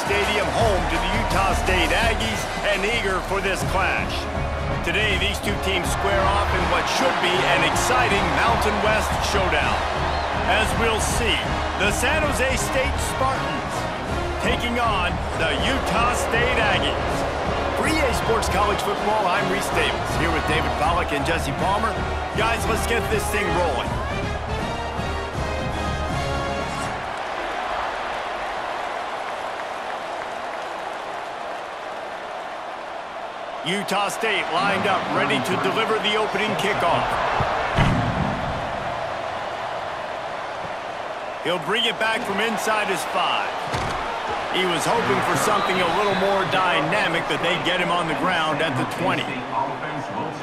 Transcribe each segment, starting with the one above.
Stadium, home to the Utah State Aggies, and eager for this clash. Today, these two teams square off in what should be an exciting Mountain West showdown. As we'll see, the San Jose State Spartans taking on the Utah State Aggies. For EA Sports College Football, I'm Reese Davis, here with David Pollack and Jesse Palmer. Guys, let's get this thing rolling. Utah State lined up, ready to deliver the opening kickoff. He'll bring it back from inside his 5. He was hoping for something a little more dynamic, but they get him on the ground at the 20.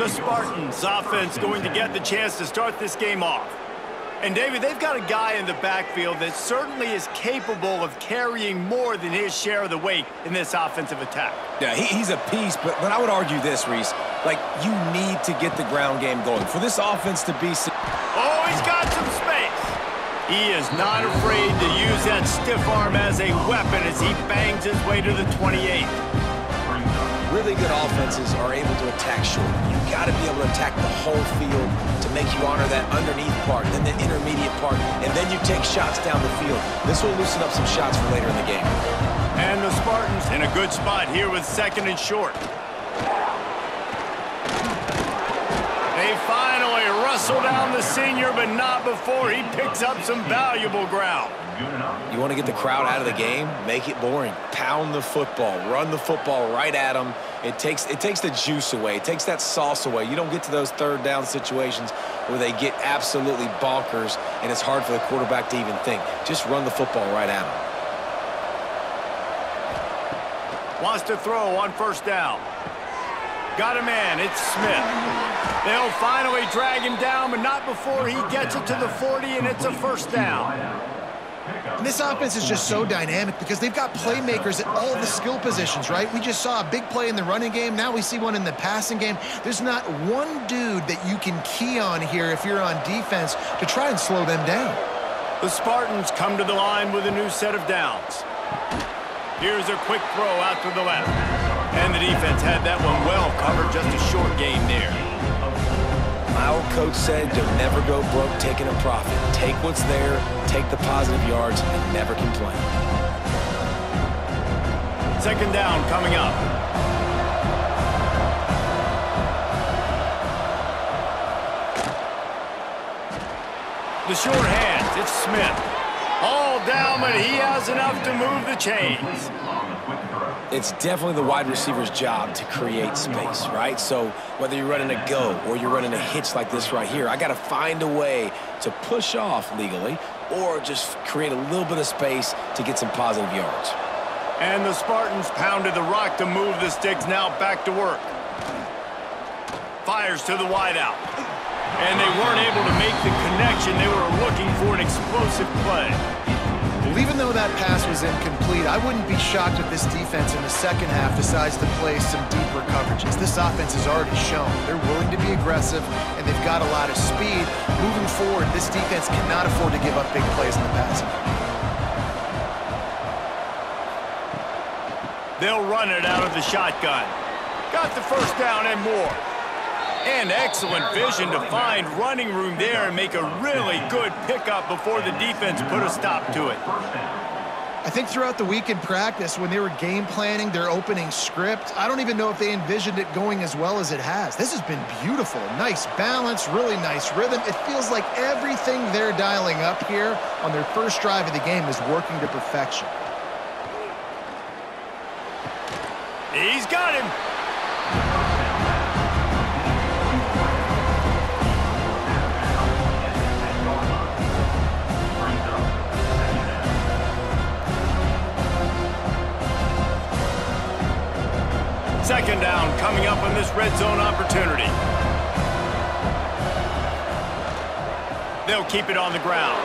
The Spartans offense going to get the chance to start this game off. And David, they've got a guy in the backfield that certainly is capable of carrying more than his share of the weight in this offensive attack. Yeah, he's a piece, but I would argue this, Reese. Like, you need to get the ground game going. For this offense to be... Oh, he's got some space. He is not afraid to use that stiff arm as a weapon as he bangs his way to the 28. Really good offenses are able to attack short. You've got to be able to attack the whole field to make you honor that underneath part, then the intermediate part, and then you take shots down the field. This will loosen up some shots for later in the game. And the Spartans in a good spot here with 2nd and short. They finally wrestle down the senior, but not before he picks up some valuable ground. You want to get the crowd out of the game? Make it boring. Pound the football. Run the football right at them. It takes the juice away. It takes that sauce away. You don't get to those 3rd down situations where they get absolutely bonkers and it's hard for the quarterback to even think. Just run the football right at them. Wants to throw on 1st down. Got a man. It's Smith. They'll finally drag him down, but not before he gets it to the 40, and it's a 1st down. And this offense is just so dynamic because they've got playmakers at all the skill positions, right? We just saw a big play in the running game. Now we see one in the passing game. There's not one dude that you can key on here if you're on defense to try and slow them down. The Spartans come to the line with a new set of downs. Here's a quick throw out to the left. And the defense had that one well covered, just a short gain there. My old coach said you'll never go broke taking a profit. Take what's there, take the positive yards, and never complain. 2nd down coming up. The short hands, it's Smith. All down, but he has enough to move the chains. It's definitely the wide receiver's job to create space, right? So whether you're running a go or you're running a hitch like this right here, I got to find a way to push off legally or just create a little bit of space to get some positive yards. And the Spartans pounded the rock to move the sticks, now back to work. Fires to the wideout. And they weren't able to make the connection. They were looking for an explosive play. Well, even though that pass was incomplete, I wouldn't be shocked if this defense in the 2nd half decides to play some deeper coverages. This offense has already shown they're willing to be aggressive, and they've got a lot of speed. Moving forward, this defense cannot afford to give up big plays in the passing game. They'll run it out of the shotgun. Got the 1st down and more. And excellent vision to find running room there and make a really good pickup before the defense put a stop to it. I think throughout the week in practice, when they were game planning their opening script, I don't even know if they envisioned it going as well as it has. This has been beautiful. Nice balance, really nice rhythm. It feels like everything they're dialing up here on their 1st drive of the game is working to perfection. He's got him. Second down coming up on this red zone opportunity. They'll keep it on the ground.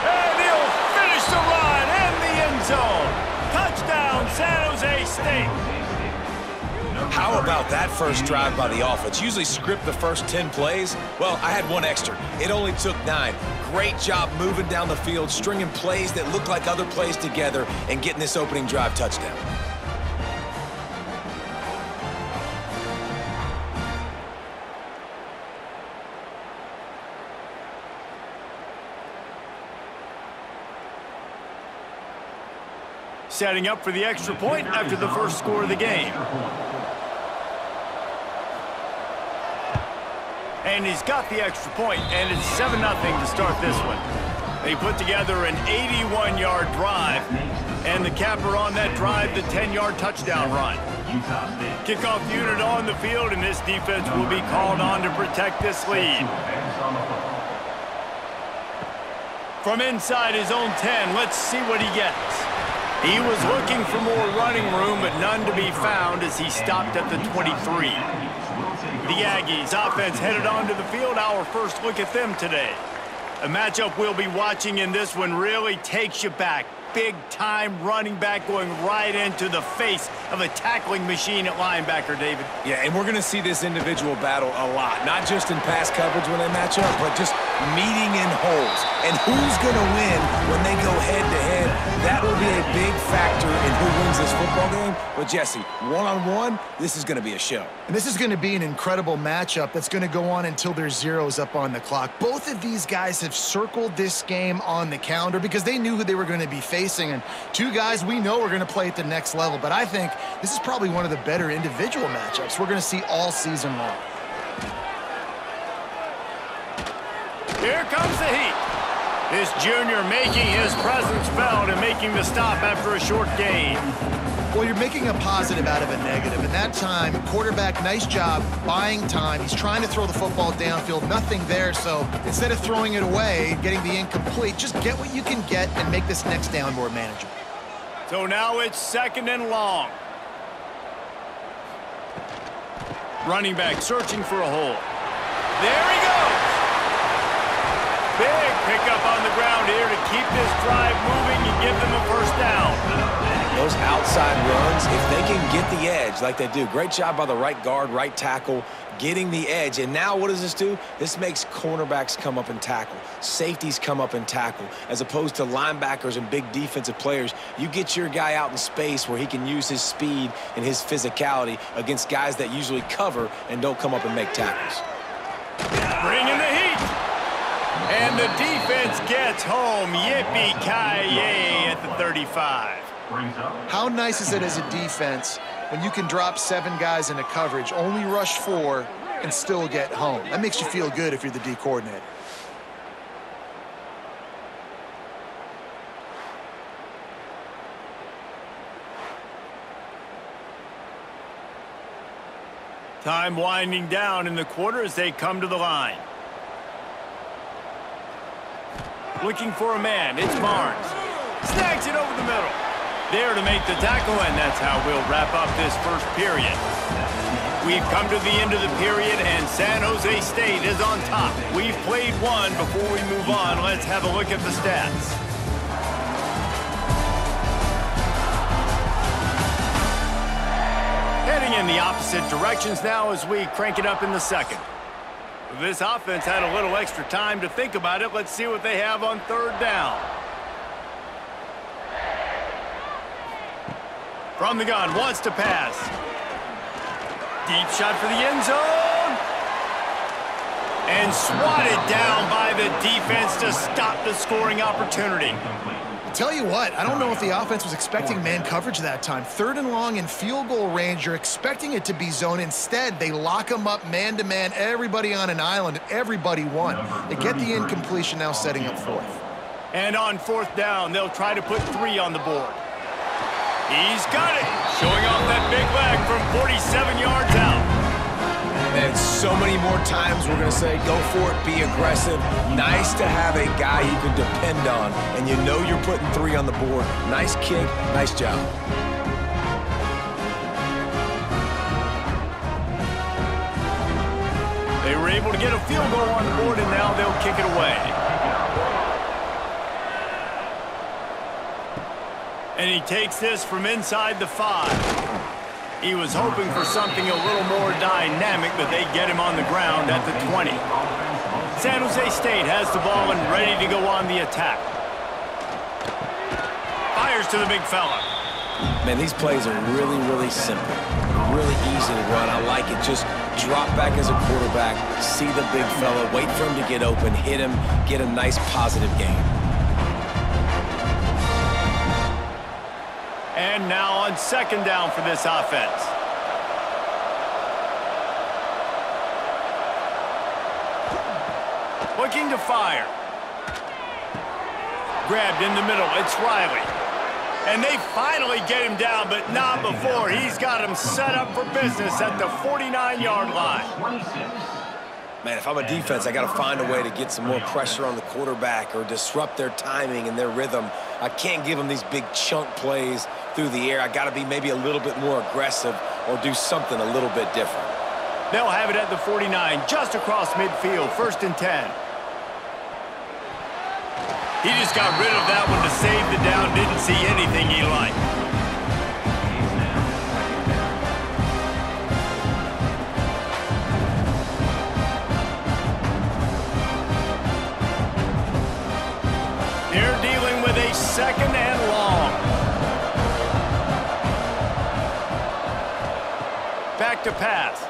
And he'll finish the run in the end zone. Touchdown, San Jose State. How about that first drive by the offense? Usually script the first 10 plays. Well, I had one extra. It only took 9. Great job moving down the field, stringing plays that look like other plays together, and getting this opening drive touchdown. Setting up for the extra point after the first score of the game. And he's got the extra point, and it's 7-0 to start this one. They put together an 81-yard drive, and the capper on that drive, the 10-yard touchdown run. Kickoff unit on the field, and this defense will be called on to protect this lead. From inside his own 10, let's see what he gets. He was looking for more running room, but none to be found as he stopped at the 23. The Aggies offense headed onto the field. Our first look at them today. A matchup we'll be watching in this one really takes you back. Big-time running back going right into the face of a tackling machine at linebacker, David. Yeah, and we're going to see this individual battle a lot. Not just in pass coverage when they match up, but just meeting in holes. And who's going to win when they go head-to-head? That will be a big factor in who wins this football game. But, Jesse, one-on-one, this is going to be a show. And this is going to be an incredible matchup that's going to go on until there's zeros up on the clock. Both of these guys have circled this game on the calendar because they knew who they were going to be facing. And two guys we know are going to play at the next level. But I think this is probably one of the better individual matchups we're going to see all season long. Here comes the heat. This junior making his presence felt and making the stop after a short gain. Well, you're making a positive out of a negative. And that time, quarterback, nice job buying time. He's trying to throw the football downfield. Nothing there. So instead of throwing it away, getting the incomplete, just get what you can get and make this next down more manageable. So now it's 2nd and long. Running back searching for a hole. There he goes. Big pickup on the ground here to keep this drive moving and give them a first down. Those outside runs, if they can get the edge like they do, great job by the right guard, right tackle, getting the edge. And now what does this do? This makes cornerbacks come up and tackle. Safeties come up and tackle. As opposed to linebackers and big defensive players, you get your guy out in space where he can use his speed and his physicality against guys that usually cover and don't come up and make tackles. Bringing the heat. And the defense gets home. Yippee-ki-yay at the 35. How nice is it as a defense when you can drop 7 guys into coverage, only rush 4, and still get home? That makes you feel good if you're the D coordinator. Time winding down in the quarter as they come to the line. Looking for a man. It's Barnes. Snags it over the middle. There to make the tackle, and that's how we'll wrap up this first period. We've come to the end of the period, and San Jose State is on top. We've played one. Before we move on, let's have a look at the stats. Heading in the opposite directions now as we crank it up in the second. This offense had a little extra time to think about it. Let's see what they have on 3rd down. From the gun, wants to pass. Deep shot for the end zone. And swatted down by the defense to stop the scoring opportunity. I'll tell you what, I don't know if the offense was expecting man coverage that time. 3rd and long in field goal range, you're expecting it to be zone. Instead, they lock them up man-to-man, everybody on an island, and everybody won. They get the incompletion now, setting up 4th. And on 4th down, they'll try to put 3 on the board. He's got it, showing off that big leg from 47 yards out. And so many more times we're going to say, go for it, be aggressive. Nice to have a guy you can depend on, and you know you're putting 3 on the board. Nice kick, nice job. They were able to get a field goal on the board, and now they'll kick it away. And he takes this from inside the 5. He was hoping for something a little more dynamic, but they get him on the ground at the 20. San Jose State has the ball and ready to go on the attack. Fires to the big fella. Man, these plays are really, really simple. Really easy to run. I like it. Just drop back as a quarterback, see the big fella, wait for him to get open, hit him, get a nice positive gain. And now on second down for this offense. Looking to fire. Grabbed in the middle. It's Riley. And they finally get him down, but not before. He's got him set up for business at the 49-yard line. Man, if I'm a defense, I got to find a way to get some more pressure on the quarterback or disrupt their timing and their rhythm. I can't give them these big chunk plays through the air. I got to be maybe a little bit more aggressive or do something a little bit different. They'll have it at the 49, just across midfield, 1st and 10. He just got rid of that one to save the down. Didn't see anything he liked. They're dealing with a 2nd and long. Back to pass.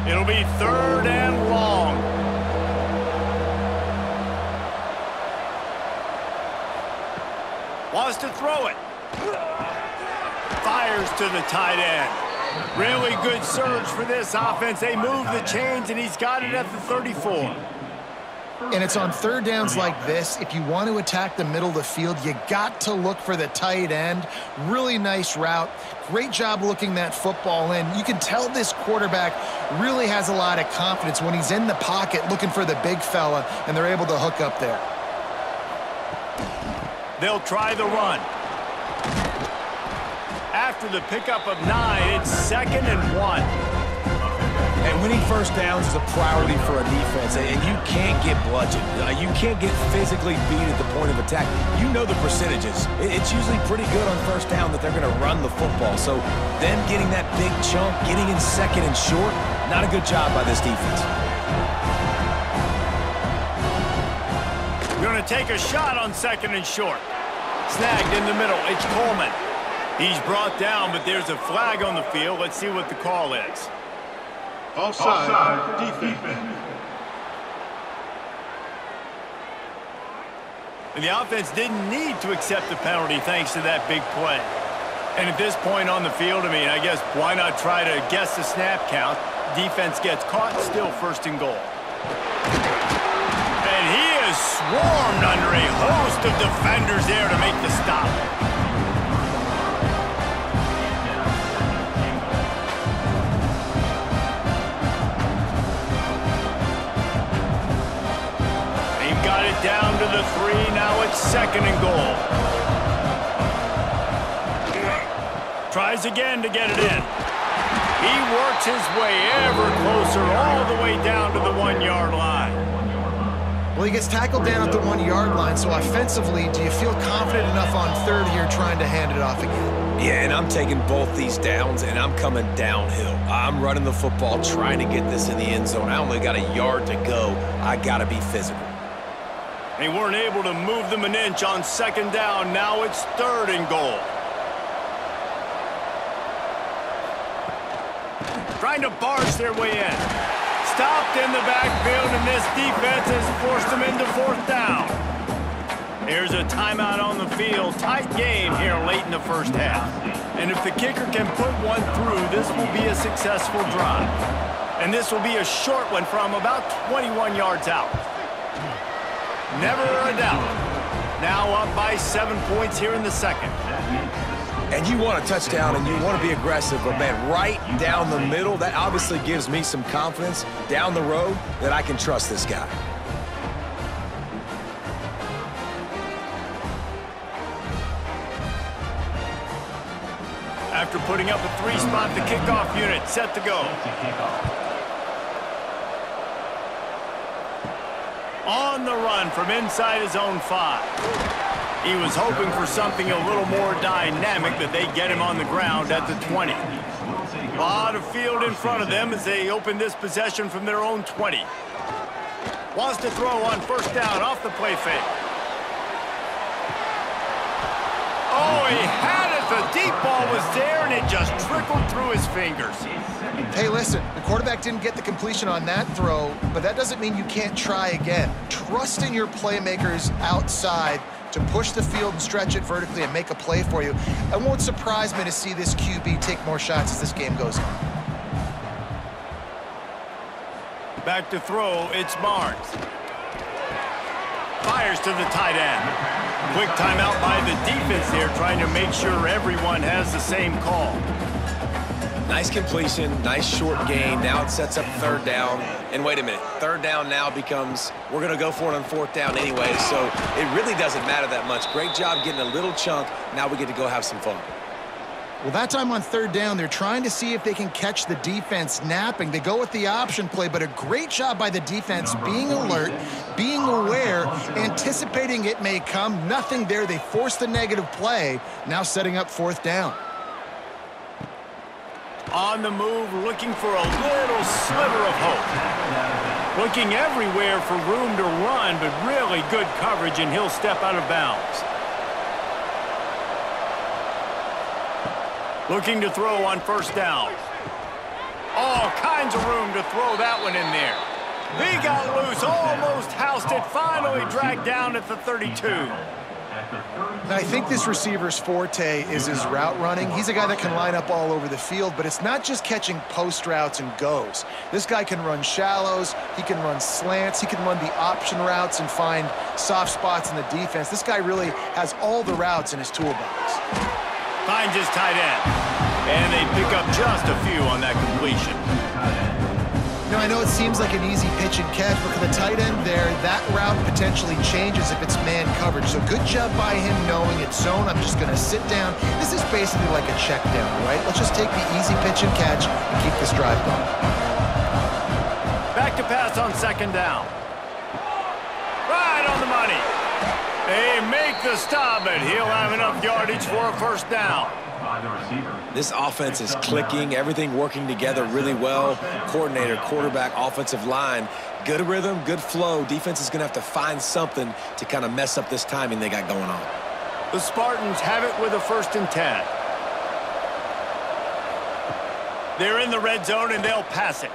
It'll be 3rd and long. Wants to throw it. Fires to the tight end. Really good surge for this offense. They move the chains, and he's got it at the 34. And it's on 3rd downs like this. If you want to attack the middle of the field, you got to look for the tight end. Really nice route. Great job looking that football in. You can tell this quarterback really has a lot of confidence when he's in the pocket looking for the big fella, and they're able to hook up there. They'll try the run. After the pickup of 9, it's 2nd and 1. And winning first downs is a priority for a defense, and you can't get bludgeoned. You can't get physically beat at the point of attack. You know the percentages. It's usually pretty good on first down that they're going to run the football. So them getting that big chunk, getting in 2nd and short, not a good job by this defense. Going to take a shot on 2nd and short. Snagged in the middle. It's Coleman. He's brought down, but there's a flag on the field. Let's see what the call is. Offside, defense. And the offense didn't need to accept the penalty thanks to that big play. And at this point on the field, I mean, I guess why not try to guess the snap count? Defense gets caught, still 1st and goal. And he is swarmed under a host of defenders there to make the stop. Down to the 3, now it's 2nd and goal. Tries again to get it in. He works his way ever closer all the way down to the 1-yard line. Well, he gets tackled down at the 1-yard line, so offensively, do you feel confident enough on 3rd here trying to hand it off again? Yeah, and I'm taking both these downs, and I'm coming downhill. I'm running the football, trying to get this in the end zone. I only got a yard to go. I got to be physical. They weren't able to move them an inch on 2nd down. Now it's 3rd and goal. Trying to barge their way in. Stopped in the backfield, and this defense has forced them into 4th down. Here's a timeout on the field. Tight game here late in the 1st half. And if the kicker can put one through, this will be a successful drive. And this will be a short one from about 21 yards out. Never a doubt. Now up by 7 points here in the 2nd. And you want a touchdown and you want to be aggressive, but man, right down the middle, that obviously gives me some confidence down the road that I can trust this guy. After putting up a 3-spot, the kickoff unit set to go. On the run from inside his own 5. He was hoping for something a little more dynamic, but they get him on the ground at the 20. A lot of field in front of them as they open this possession from their own 20. Wants to throw on first down off the play fake. Oh, he had it. The deep ball was there, and it just trickled through his fingers. Hey, listen, the quarterback didn't get the completion on that throw, but that doesn't mean you can't try again. Trust in your playmakers outside to push the field and stretch it vertically and make a play for you. It won't surprise me to see this QB take more shots as this game goes on. Back to throw, it's Barnes. Fires to the tight end. Quick timeout by the defense there, trying to make sure everyone has the same call. Nice completion, nice short gain. Now it sets up third down. And wait a minute, third down now becomes, we're going to go for it on fourth down anyway, so it really doesn't matter that much. Great job getting a little chunk. Now we get to go have some fun. Well, that time on third down, they're trying to see if they can catch the defense napping. They go with the option play, but a great job by the defense being alert, being aware, anticipating it may come. Nothing there. They forced the negative play, now setting up fourth down. On the move, looking for a little sliver of hope. Looking everywhere for room to run, but really good coverage, and he'll step out of bounds. Looking to throw on first down. All kinds of room to throw that one in there. He got loose, almost housed it, finally dragged down at the 32. Now, I think this receiver's forte is his route running. He's a guy that can line up all over the field, but it's not just catching post routes and goes. This guy can run shallows, he can run slants, he can run the option routes and find soft spots in the defense. This guy really has all the routes in his toolbox. Finds his tight end, and they pick up just a few on that completion. You know, I know it seems like an easy pitch and catch, but for the tight end there, that route potentially changes if it's man coverage. So good job by him knowing it's zone. I'm just going to sit down. This is basically like a check down, right? Let's just take the easy pitch and catch and keep this drive going. Back to pass on second down. Right on the money. They make the stop, and he'll have enough yardage for a first down. This offense is clicking, everything working together really well. Coordinator, quarterback, offensive line, good rhythm, good flow. Defense is going to have to find something to kind of mess up this timing they got going on. The Spartans have it with a 1st and 10. They're in the red zone, and they'll pass it.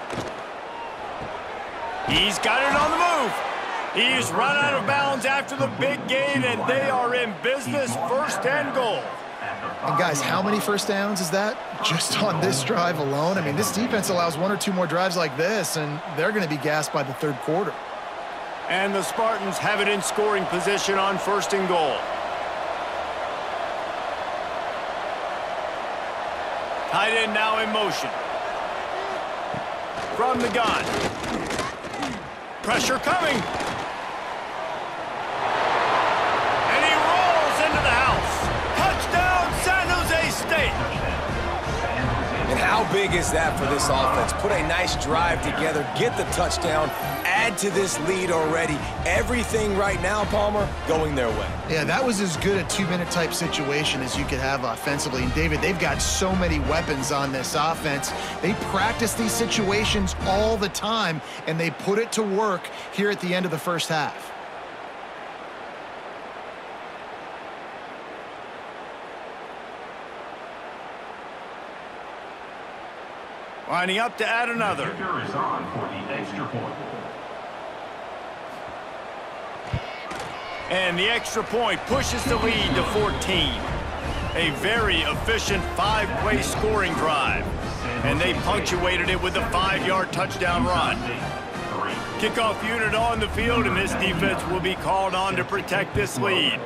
He's got it on the move. He's run out of bounds after the big gain, and they are in business, 1st and goal. And guys, how many first downs is that just on this drive alone? I mean, this defense allows 1 or 2 more drives like this, and they're going to be gassed by the third quarter. And the Spartans have it in scoring position on 1st and goal. Tight end now in motion. From the gun. Pressure coming. And how big is that for this offense? Put a nice drive together, get the touchdown, add to this lead already. Everything right now, Palmer, going their way. Yeah, that was as good a 2-minute type situation as you could have offensively. And David, they've got so many weapons on this offense. They practice these situations all the time, and they put it to work here at the end of the first half. Lining up to add another. And the extra point pushes the lead to 14. A very efficient 5-play scoring drive. And they punctuated it with a 5-yard touchdown run. Kickoff unit on the field, and this defense will be called on to protect this lead.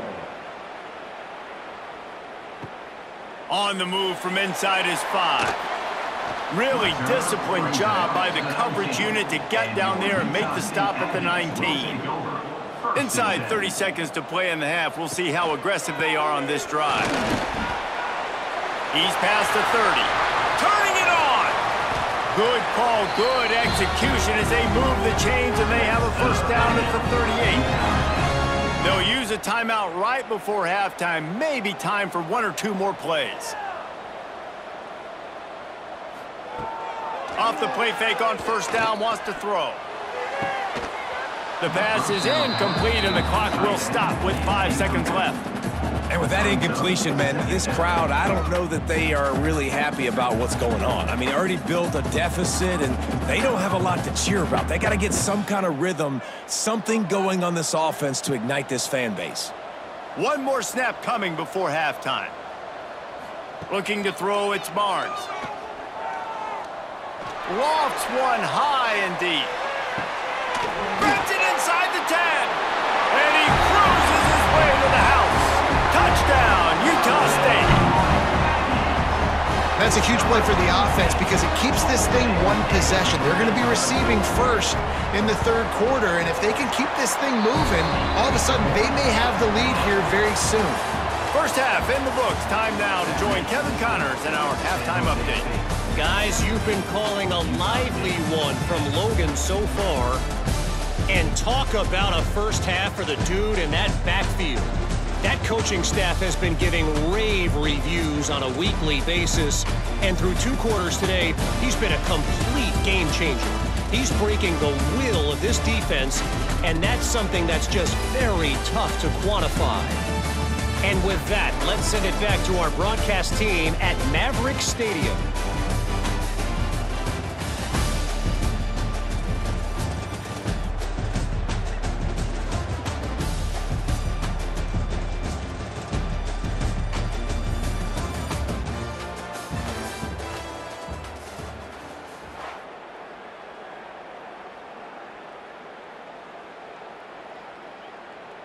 On the move from inside his 5. Really disciplined job by the coverage unit to get down there and make the stop at the 19. Inside 30 seconds to play in the half. We'll see how aggressive they are on this drive. He's past the 30. Turning it on. Good call, good execution as they move the chains and they have a first down at the 38. They'll use a timeout right before halftime. Maybe time for 1 or 2 more plays. Off the play fake on first down, wants to throw. The pass is incomplete and the clock will stop with 5 seconds left. And with that incompletion, man, this crowd, I don't know that they are really happy about what's going on. I mean, they already built a deficit, and they don't have a lot to cheer about. They got to get some kind of rhythm, something going on this offense to ignite this fan base. One more snap coming before halftime. Looking to throw, it's Barnes. Lofts one high and deep. Grabs it inside the 10. And he cruises his way to the house. Touchdown, Utah State. That's a huge play for the offense because it keeps this thing one possession. They're going to be receiving first in the third quarter, and if they can keep this thing moving, all of a sudden they may have the lead here very soon. First half in the books. Time now to join Kevin Connors in our halftime update. Guys, you've been calling a lively one from Logan so far. And talk about a first half for the dude in that backfield. That coaching staff has been giving rave reviews on a weekly basis. And through 2 quarters today, he's been a complete game changer. He's breaking the will of this defense, and that's something that's just very tough to quantify. And with that, let's send it back to our broadcast team at Maverick Stadium.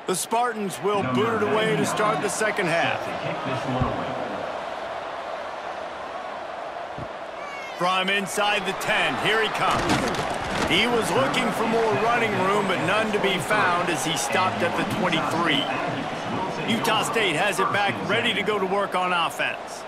The Spartans will boot it away to start the second half. From inside the 10, here he comes. He was looking for more running room, but none to be found as he stopped at the 23. Utah State has it back, ready to go to work on offense.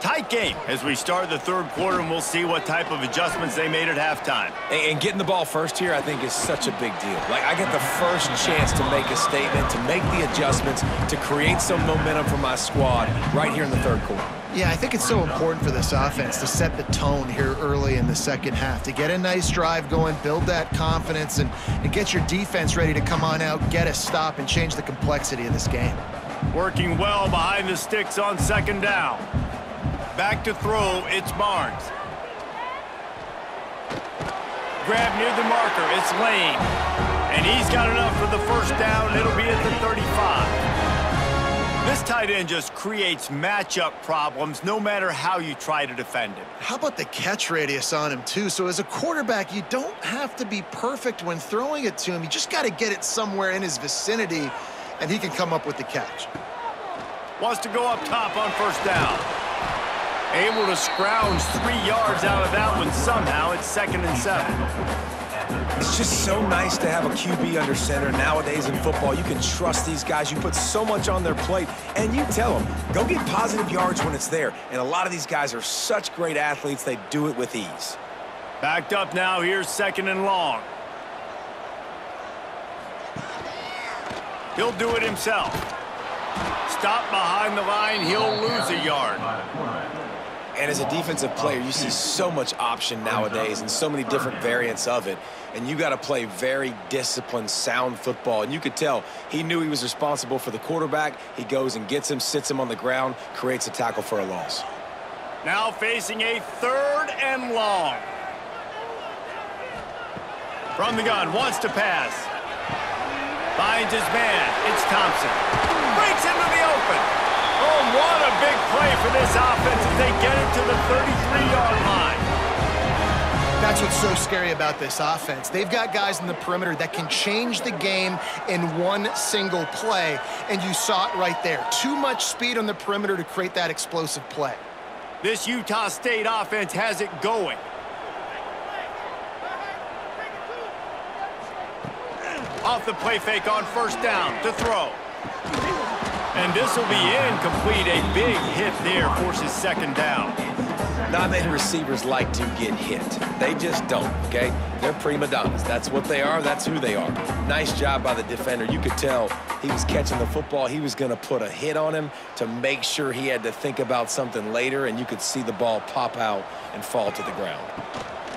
Tight game as we start the third quarter, and we'll see what type of adjustments they made at halftime. And getting the ball first here, I think, is such a big deal. Like, I get the first chance to make a statement, to make the adjustments, to create some momentum for my squad right here in the third quarter. Yeah, I think it's so important for this offense to set the tone here early in the second half, to get a nice drive going, build that confidence, and get your defense ready to come on out, get a stop, and change the complexity of this game. Working well behind the sticks on second down. Back to throw, it's Barnes. Grab near the marker, it's Lane. And he's got enough for the first down, it'll be at the 35. This tight end just creates matchup problems no matter how you try to defend him. How about the catch radius on him, too? So as a quarterback, you don't have to be perfect when throwing it to him. You just got to get it somewhere in his vicinity, and he can come up with the catch. Wants to go up top on first down. Able to scrounge 3 yards out of that one somehow. It's 2nd and 7. It's just so nice to have a QB under center. Nowadays in football, you can trust these guys. You put so much on their plate, and you tell them, go get positive yards when it's there. And a lot of these guys are such great athletes, they do it with ease. Backed up now, here's 2nd and long. He'll do it himself. Stop behind the line, he'll lose a yard. And as a defensive player, you see so much option nowadays and so many different variants of it. And you got to play very disciplined, sound football. And you could tell he knew he was responsible for the quarterback. He goes and gets him, sits him on the ground, creates a tackle for a loss. Now facing a 3rd and long. From the gun, wants to pass. Finds his man. It's Thompson. Breaks into the open. Oh, what a big play for this offense as they get it to the 33-yard line. That's what's so scary about this offense. They've got guys in the perimeter that can change the game in one single play, and you saw it right there. Too much speed on the perimeter to create that explosive play. This Utah State offense has it going. Off the play fake on first down to throw. And this will be incomplete. A big hit there forces second down. Not many receivers like to get hit. They just don't, okay? They're prima donnas. That's what they are. That's who they are. Nice job by the defender. You could tell he was catching the football. He was going to put a hit on him to make sure he had to think about something later, and you could see the ball pop out and fall to the ground.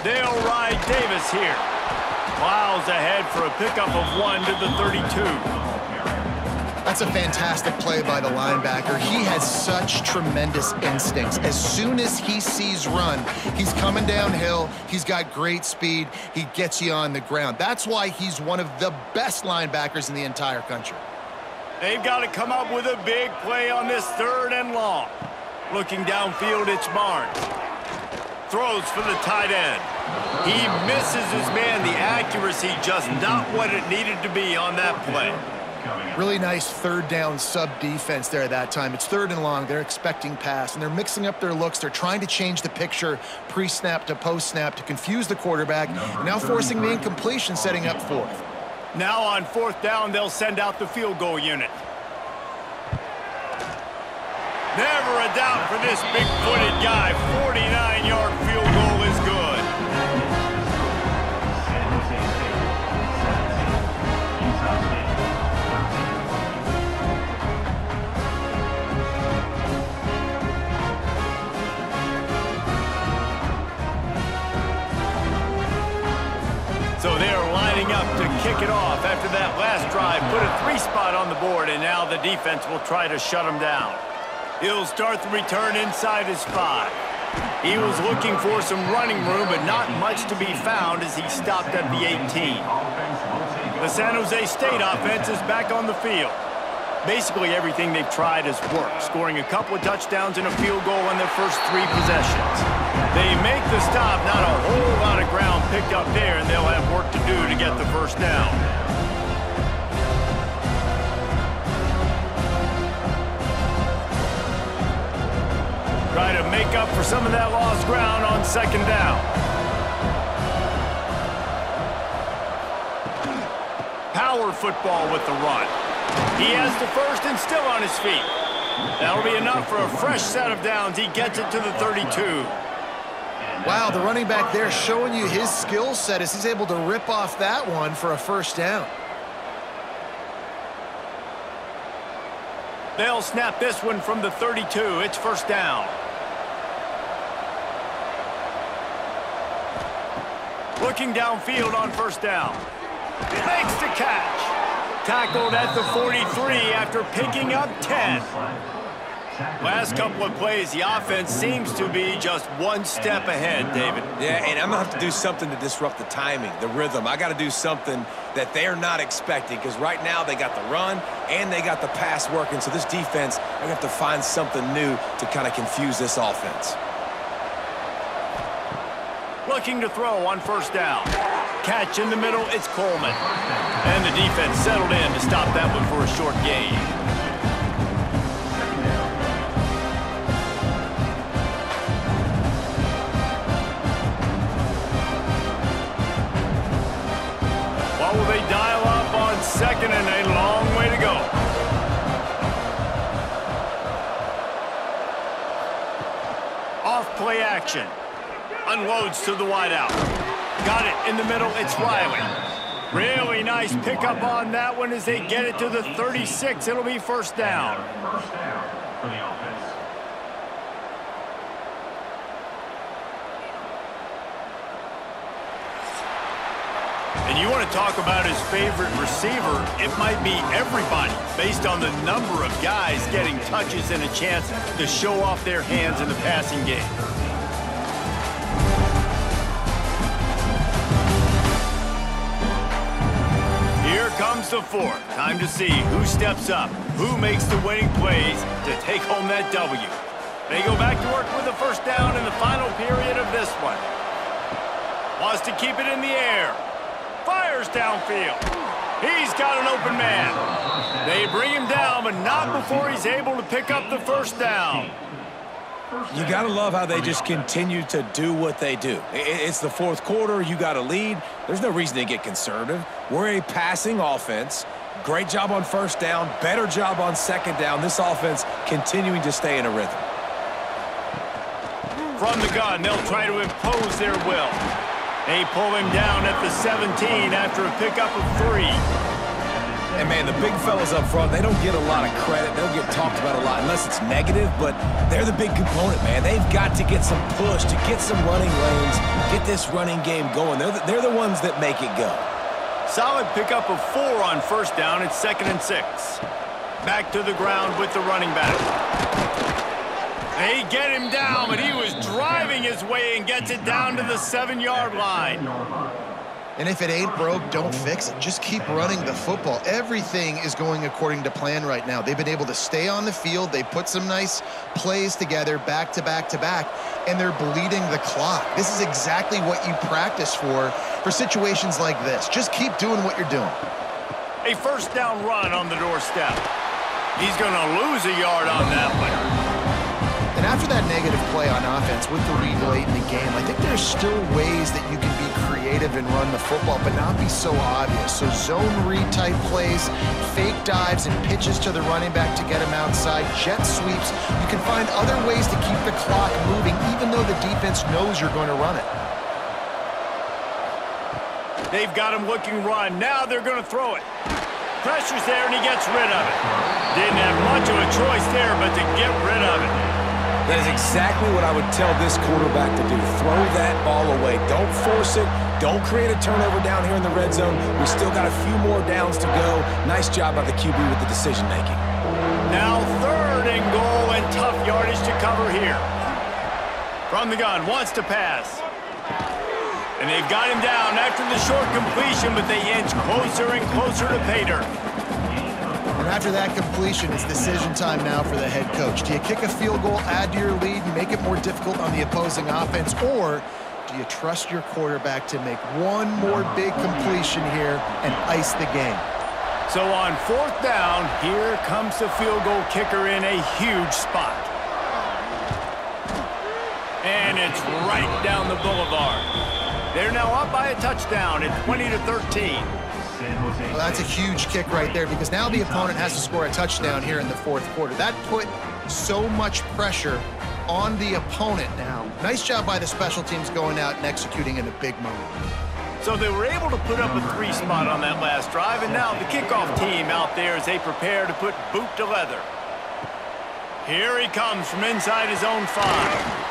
They'll ride Davis here. Plows ahead for a pickup of 1 to the 32. That's a fantastic play by the linebacker. He has such tremendous instincts. As soon as he sees run, he's coming downhill. He's got great speed. He gets you on the ground. That's why he's one of the best linebackers in the entire country. They've got to come up with a big play on this 3rd and long. Looking downfield, it's Barnes. Throws for the tight end. He misses his man. The accuracy just not what it needed to be on that play. Really nice 3rd down sub defense there that time. It's 3rd and long. They're expecting pass, and they're mixing up their looks. They're trying to change the picture pre-snap to post-snap to confuse the quarterback, and now forcing the incompletion, setting up 4th. Now on 4th down, they'll send out the field goal unit. Never a doubt for this big-footed guy. 49-yard field goal is good. So they are lining up to kick it off after that last drive. Put a 3 spot on the board, and now the defense will try to shut him down. He'll start the return inside his 5. He was looking for some running room, but not much to be found as he stopped at the 18. The San Jose State offense is back on the field. Basically everything they've tried has worked, scoring a couple of touchdowns and a field goal on their first 3 possessions. They make the stop, not a whole lot of ground picked up there, and they'll have work to do to get the first down. Try to make up for some of that lost ground on 2nd down. Power football with the run. He has the first and still on his feet. That'll be enough for a fresh set of downs. He gets it to the 32. Wow, the running back there showing you his skill set as he's able to rip off that one for a first down. They'll snap this one from the 32. It's first down. Looking downfield on first down. Makes the catch. Tackled at the 43 after picking up 10. Last couple of plays, the offense seems to be just one step ahead, David. Yeah, and I'm going to have to do something to disrupt the timing, the rhythm. I got to do something that they're not expecting, because right now they got the run and they got the pass working. So this defense, they're going to have to find something new to kind of confuse this offense. Looking to throw on first down. Catch in the middle, it's Coleman. And the defense settled in to stop that one for a short gain. What will they dial up on 2nd and a long way to go? Off play action. Unloads to the wideout. Got it in the middle, it's Riley. Really nice pickup on that one as they get it to the 36. It'll be first down. And you want to talk about his favorite receiver, it might be everybody, based on the number of guys getting touches and a chance to show off their hands in the passing game. Here comes the 4th. Time to see who steps up, who makes the winning plays to take home that W. They go back to work with a first down in the final period of this one. Wants to keep it in the air. Fires downfield. He's got an open man. They bring him down, but not before he's able to pick up the first down. You got to love how they just continue to do what they do. It's the 4th quarter. You got to lead. There's no reason to get conservative. We're a passing offense. Great job on first down, better job on second down. This offense continuing to stay in a rhythm. From the gun, they'll try to impose their will. They pull him down at the 17 after a pickup of 3. And, man, the big fellas up front, they don't get a lot of credit. They'll get talked about a lot unless it's negative, but they're the big component, man. They've got to get some push, to get some running lanes, get this running game going. They're the ones that make it go. Solid pickup of 4 on first down. It's 2nd and 6. Back to the ground with the running back. They get him down, but he was driving his way and gets it down to the 7-yard line. And if it ain't broke, don't fix it. Just keep running the football. Everything is going according to plan right now. They've been able to stay on the field. They put some nice plays together back to back to back, and they're bleeding the clock. This is exactly what you practice for situations like this. Just keep doing what you're doing. A first down run on the doorstep. He's going to lose a yard on that one. And after that negative play on offense with the lead late in the game, I think there's still ways that you can be creative and run the football, but not be so obvious. So zone read type plays, fake dives and pitches to the running back to get him outside, jet sweeps. You can find other ways to keep the clock moving, even though the defense knows you're going to run it. They've got him looking run. Now they're going to throw it. Pressure's there, and he gets rid of it. Didn't have much of a choice there, but to get rid of it. That is exactly what I would tell this quarterback to do. Throw that ball away. Don't force it. Don't create a turnover down here in the red zone. We still got a few more downs to go. Nice job by the QB with the decision-making. Now 3rd and goal, and tough yardage to cover here. From the gun, wants to pass. And they've got him down after the short completion, but they inch closer and closer to pay dirt. And after that completion, it's decision time now for the head coach. Do you kick a field goal, add to your lead, and make it more difficult on the opposing offense, or do you trust your quarterback to make one more big completion here and ice the game? So on 4th down, here comes the field goal kicker in a huge spot. And it's right down the boulevard. They're now up by a touchdown at 20-13. Well, that's a huge kick right there, because now the opponent has to score a touchdown here in the 4th quarter. That put so much pressure on the opponent now. Nice job by the special teams going out and executing in a big moment. So they were able to put up a 3 spot on that last drive, and now the kickoff team out there as they prepare to put boot to leather. Here he comes from inside his own 5.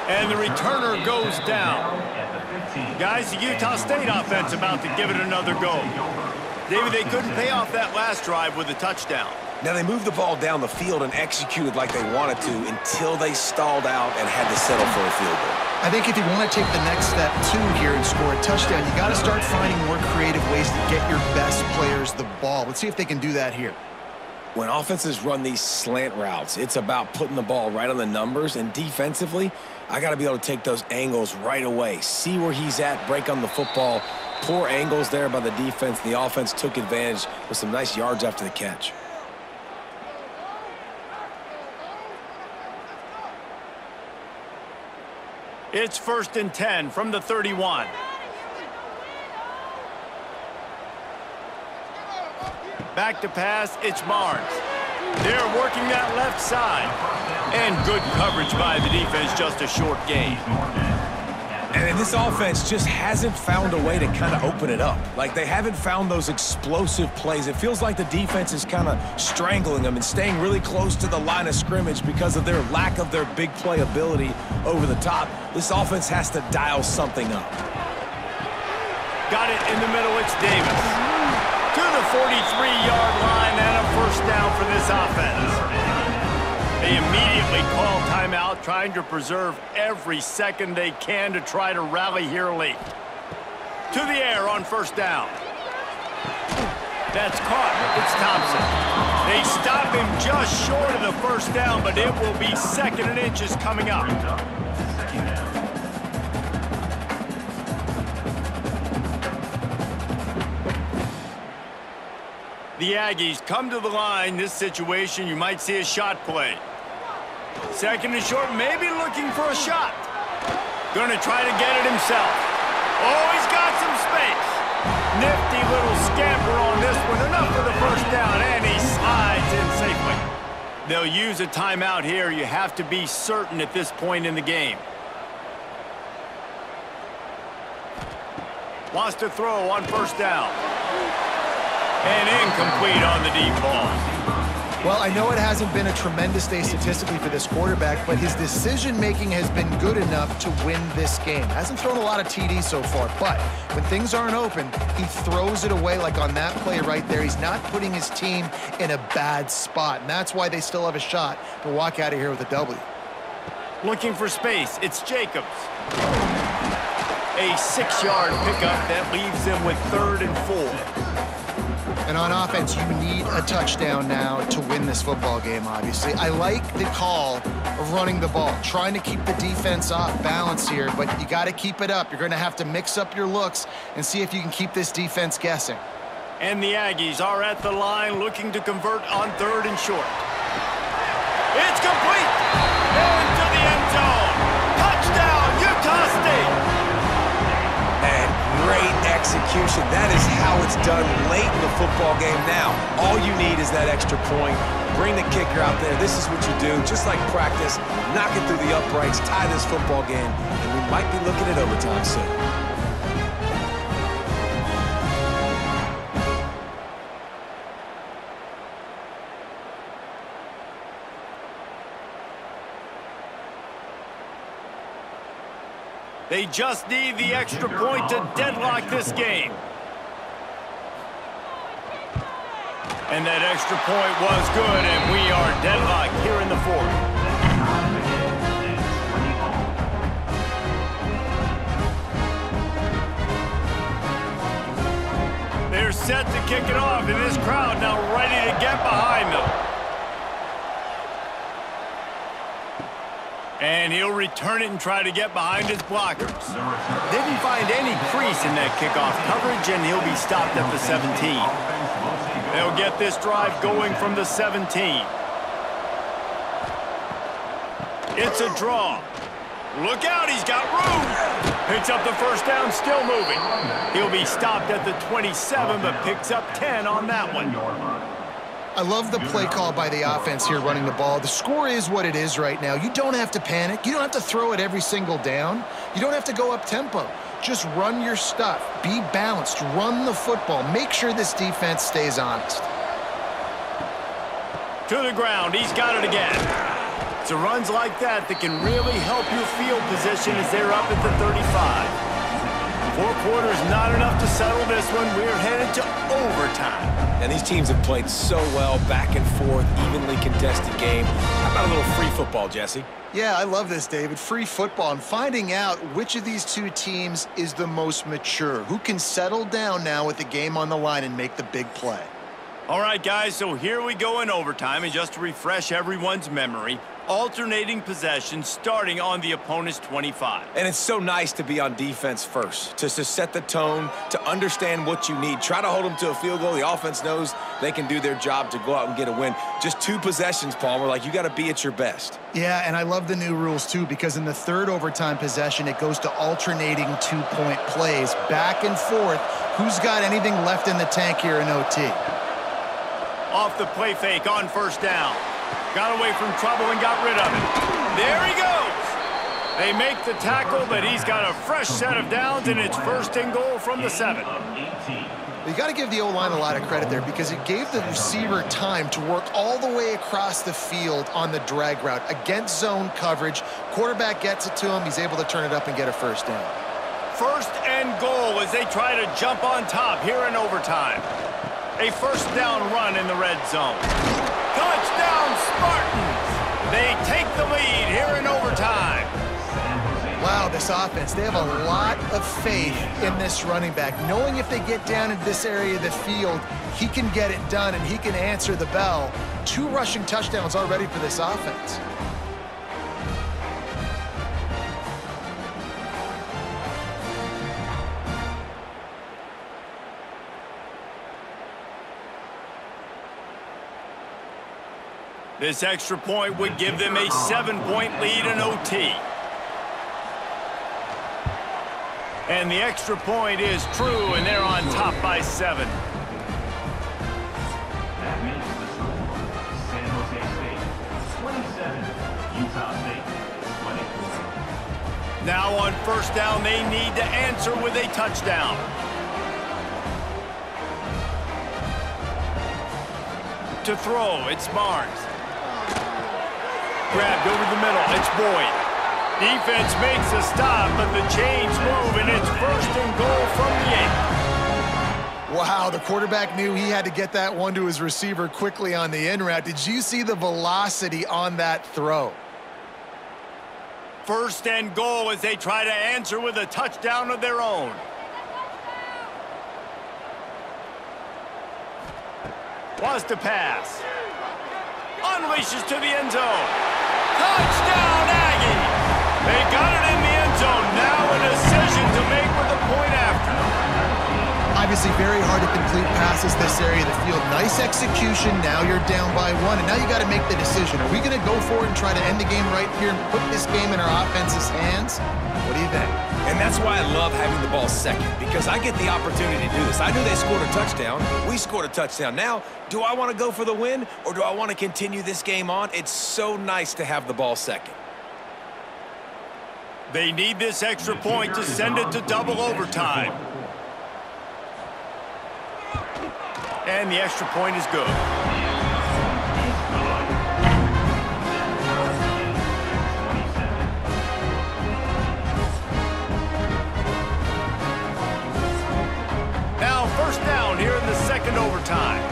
And the returner goes down. Guys, the Utah State offense about to give it another go. David, they couldn't pay off that last drive with a touchdown. Now, they moved the ball down the field and executed like they wanted to until they stalled out and had to settle for a field goal. I think if you want to take the next step, too, here and score a touchdown, you got to start finding more creative ways to get your best players the ball. Let's see if they can do that here. When offenses run these slant routes, it's about putting the ball right on the numbers, and defensively, I got to be able to take those angles right away, see where he's at, break on the football. Poor angles there by the defense. The offense took advantage with some nice yards after the catch. It's 1st and 10 from the 31. Back to pass, it's Barnes. They're working that left side. And good coverage by the defense, just a short gain. And this offense just hasn't found a way to kind of open it up. Like, they haven't found those explosive plays. It feels like the defense is kind of strangling them and staying really close to the line of scrimmage because of their lack of their big play ability over the top. This offense has to dial something up. Got it in the middle, it's Davis. To the 43-yard line and a first down for this offense. They immediately call timeout, trying to preserve every second they can to try to rally here late. To the air on first down. That's caught. It's Thompson. They stop him just short of the first down, but it will be 2nd and inches coming up. The Aggies come to the line. This situation, you might see a shot play. 2nd and short, maybe looking for a shot. Going to try to get it himself. Oh, he's got some space. Nifty little scamper on this one. Enough for the first down, and he slides in safely. They'll use a timeout here. You have to be certain at this point in the game. Wants to throw on first down. And incomplete on the deep ball. Well, I know it hasn't been a tremendous day statistically for this quarterback, but his decision-making has been good enough to win this game. Hasn't thrown a lot of TDs so far, but when things aren't open, he throws it away like on that play right there. He's not putting his team in a bad spot, and that's why they still have a shot to walk out of here with a W. Looking for space. It's Jacobs. A 6-yard pickup that leaves them with 3rd and 4. And on offense, you need a touchdown now to win this football game, obviously. I like the call of running the ball, trying to keep the defense off balance here, but you got to keep it up. You're going to have to mix up your looks and see if you can keep this defense guessing. And the Aggies are at the line looking to convert on 3rd and short. It's complete! Into the end zone! Touchdown, Utah State! And great execution. That is how it's done late in the football game now. All you need is that extra point. Bring the kicker out there. This is what you do. Just like practice, knock it through the uprights, tie this football game, and we might be looking at overtime soon. They just need the extra point to deadlock this game. And that extra point was good, and we are deadlocked here in the 4th. They're set to kick it off, and this crowd now ready to get behind them. And he'll return it and try to get behind his blockers. Didn't find any crease in that kickoff coverage, and he'll be stopped at the 17. They'll get this drive going from the 17. It's a draw. Look out, he's got room. Picks up the first down, still moving. He'll be stopped at the 27, but picks up 10 on that one. I love the play call by the offense here running the ball. The score is what it is right now. You don't have to panic. You don't have to throw it every single down. You don't have to go up tempo. Just run your stuff. Be balanced. Run the football. Make sure this defense stays honest. To the ground. He's got it again. It's runs like that that can really help your field position as they're up at the 35. 4 quarters not enough to settle this one. We're headed to overtime. And these teams have played so well, back and forth, evenly contested game. How about a little free football, Jesse? Yeah, I love this, David. Free football and finding out which of these two teams is the most mature, who can settle down now with the game on the line and make the big play. All right, guys, so here we go in overtime, and just to refresh everyone's memory, alternating possession starting on the opponent's 25. And it's so nice to be on defense first, to set the tone, to understand what you need. Try to hold them to a field goal. The offense knows they can do their job to go out and get a win. Just 2 possessions, Palmer, like you got to be at your best. Yeah, and I love the new rules, too, because in the 3rd overtime possession, it goes to alternating 2-point plays, back and forth. Who's got anything left in the tank here in OT? Off the play fake on first down. Got away from trouble and got rid of it. There he goes. They make the tackle, but he's got a fresh set of downs, and it's 1st and goal from the 7. You got to give the O-line a lot of credit there because it gave the receiver time to work all the way across the field on the drag route against zone coverage. Quarterback gets it to him. He's able to turn it up and get a first down. 1st and goal as they try to jump on top here in overtime. A 1st down run in the red zone. Touchdown, Spartans! They take the lead here in overtime. Wow, this offense, they have a lot of faith in this running back, knowing if they get down in this area of the field, he can get it done and he can answer the bell. 2 rushing touchdowns already for this offense. This extra point would give them a 7-point lead in OT. And the extra point is true, and they're on top by 7. Now on first down, they need to answer with a touchdown. To throw, it's Barnes. Grabbed over the middle, it's Boyd. Defense makes a stop, but the chains move, and it's first and goal from the 8. Wow, the quarterback knew he had to get that one to his receiver quickly on the in route. Did you see the velocity on that throw? First and goal as they try to answer with a touchdown of their own. Wants to pass. Unleashes to the end zone. Touchdown, Aggies! They got it in the end zone. Now a decision to make with a point after. Obviously very hard to complete passes this area of the field. Nice execution. Now you're down by 1, and now you got to make the decision. Are we going to go for it and try to end the game right here and put this game in our offense's hands? What do you think? And that's why I love having the ball second, because I get the opportunity to do this. I knew they scored a touchdown. We scored a touchdown. Now, do I want to go for the win, or do I want to continue this game on? It's so nice to have the ball second. They need this extra point to send it to double overtime. And the extra point is good. Now first down here in the second overtime.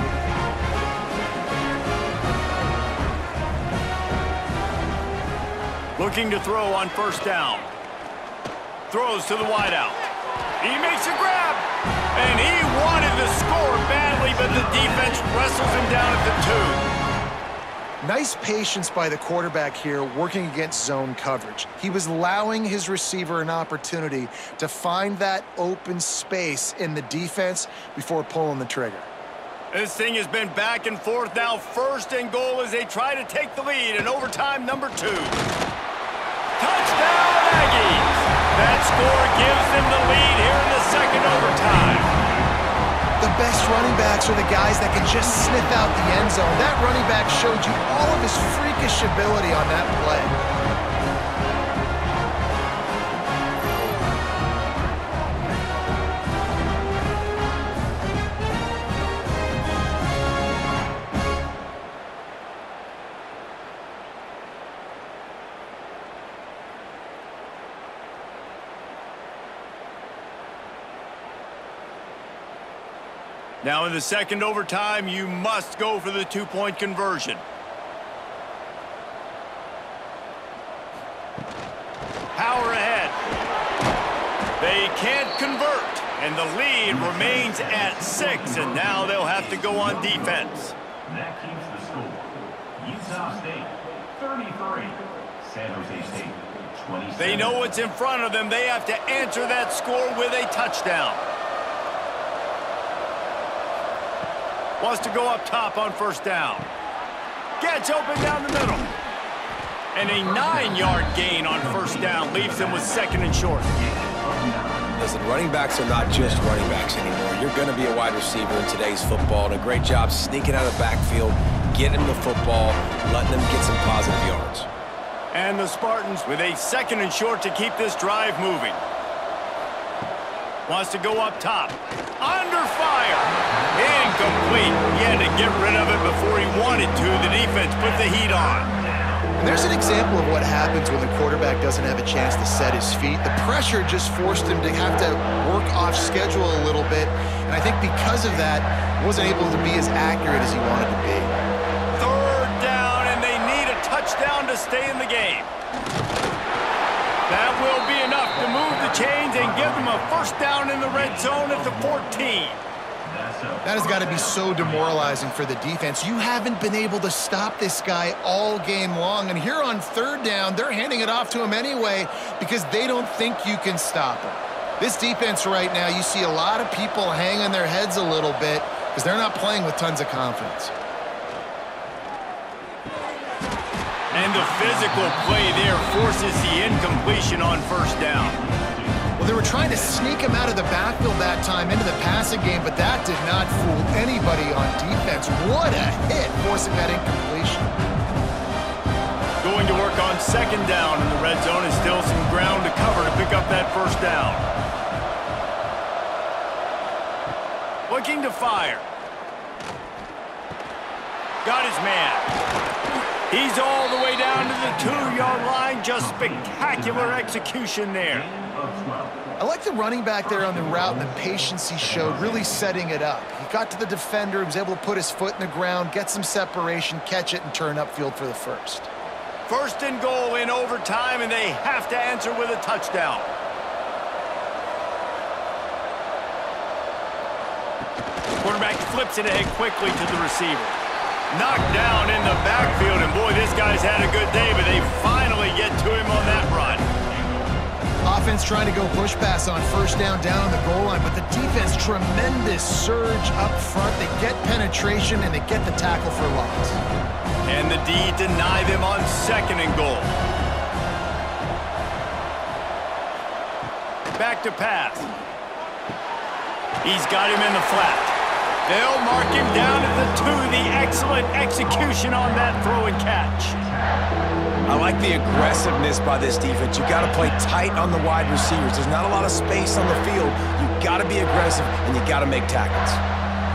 Looking to throw on first down. Throws to the wideout. He makes a grab. And he wanted to score badly, but the defense wrestles him down at the 2. Nice patience by the quarterback here working against zone coverage. He was allowing his receiver an opportunity to find that open space in the defense before pulling the trigger. This thing has been back and forth now. First and goal as they try to take the lead in overtime number 2. Touchdown, Aggies! That score gives them the lead here in the second overtime. The best running backs are the guys that can just sniff out the end zone. That running back showed you all of his freakish ability on that play. Now in the second overtime, you must go for the 2-point conversion. Power ahead. They can't convert, and the lead remains at 6, and now they'll have to go on defense. That keeps the score. Utah State, 33. San Jose State, 27. They know what's in front of them. They have to answer that score with a touchdown. Wants to go up top on first down. Gets open down the middle. And a 9-yard gain on first down leaves them with second and short. Listen, running backs are not just running backs anymore. You're going to be a wide receiver in today's football, and a great job sneaking out of the backfield, getting them the football, letting them get some positive yards. And the Spartans with a second and short to keep this drive moving. Wants to go up top. Under fire. Incomplete. He had to get rid of it before he wanted to. The defense put the heat on. And there's an example of what happens when the quarterback doesn't have a chance to set his feet. The pressure just forced him to have to work off schedule a little bit. And I think because of that, wasn't able to be as accurate as he wanted to be. Third down, and they need a touchdown to stay in the game. That will be enough to move the chains and give them a first down in the red zone at the 14. That has got to be so demoralizing for the defense. You haven't been able to stop this guy all game long. And here on third down, they're handing it off to him anyway because they don't think you can stop him. This defense right now, you see a lot of people hanging their heads a little bit because they're not playing with tons of confidence. And the physical play there forces the incompletion on first down. Well, they were trying to sneak him out of the backfield that time into the passing game, but that did not fool anybody on defense. What a hit, forcing that incompletion. Going to work on second down in the red zone is still some ground to cover to pick up that first down. Looking to fire. Got his man. He's all the way down to the 2-yard line. Just spectacular execution there. I like the running back there on the route and the patience he showed, really setting it up. He got to the defender, he was able to put his foot in the ground, get some separation, catch it, and turn upfield for the first. First and goal in overtime, and they have to answer with a touchdown. Quarterback flips it ahead quickly to the receiver. Knocked down in the backfield, and boy, this guy's had a good day, but they finally get to him on that run. Offense trying to go push pass on first down on the goal line, but the defense, tremendous surge up front. They get penetration, and they get the tackle for loss. And the D deny them on second and goal. Back to pass. He's got him in the flat. They'll mark him down at the 2. The excellent execution on that throw and catch. I like the aggressiveness by this defense. You've got to play tight on the wide receivers. There's not a lot of space on the field. You've got to be aggressive, and you've got to make tackles.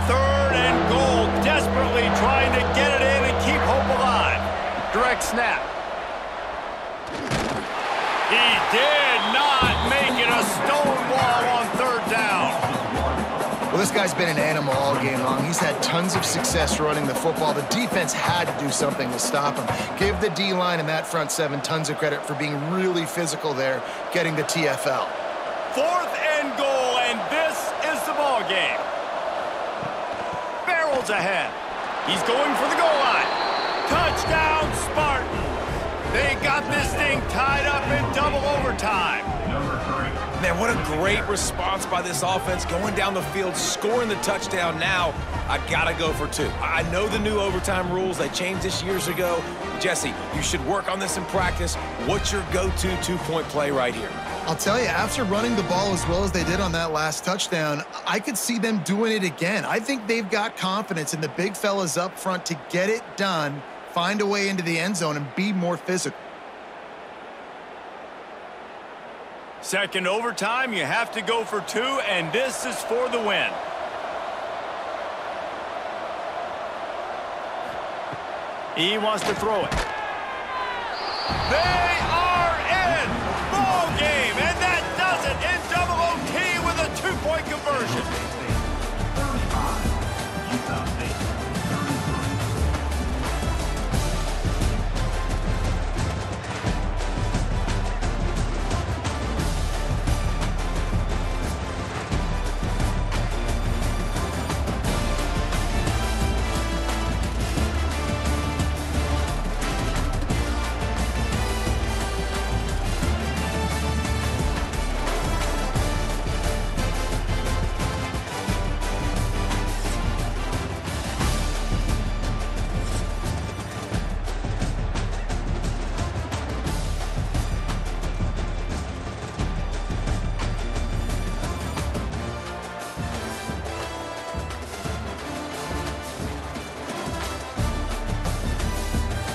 Third and goal, desperately trying to get it in and keep hope alive. Direct snap. He did not make it a stone wall on third down. Well, this guy's been an animal all game long. He's had tons of success running the football. The defense had to do something to stop him. Give the D-line and that front seven tons of credit for being really physical there, getting the TFL. Fourth and goal, and this is the ball game. Barrels ahead. He's going for the goal line. Touchdown, Spartans. They got this thing tied up in double overtime. Number 3. Man, what a great response by this offense, going down the field, scoring the touchdown. Now, I gotta go for 2. I know the new overtime rules, they changed this years ago. Jesse, you should work on this in practice. What's your go-to 2-point play right here? I'll tell you, after running the ball as well as they did on that last touchdown, I could see them doing it again. I think they've got confidence in the big fellas up front to get it done, find a way into the end zone, and be more physical. Second overtime, you have to go for 2, and this is for the win. He wants to throw it. They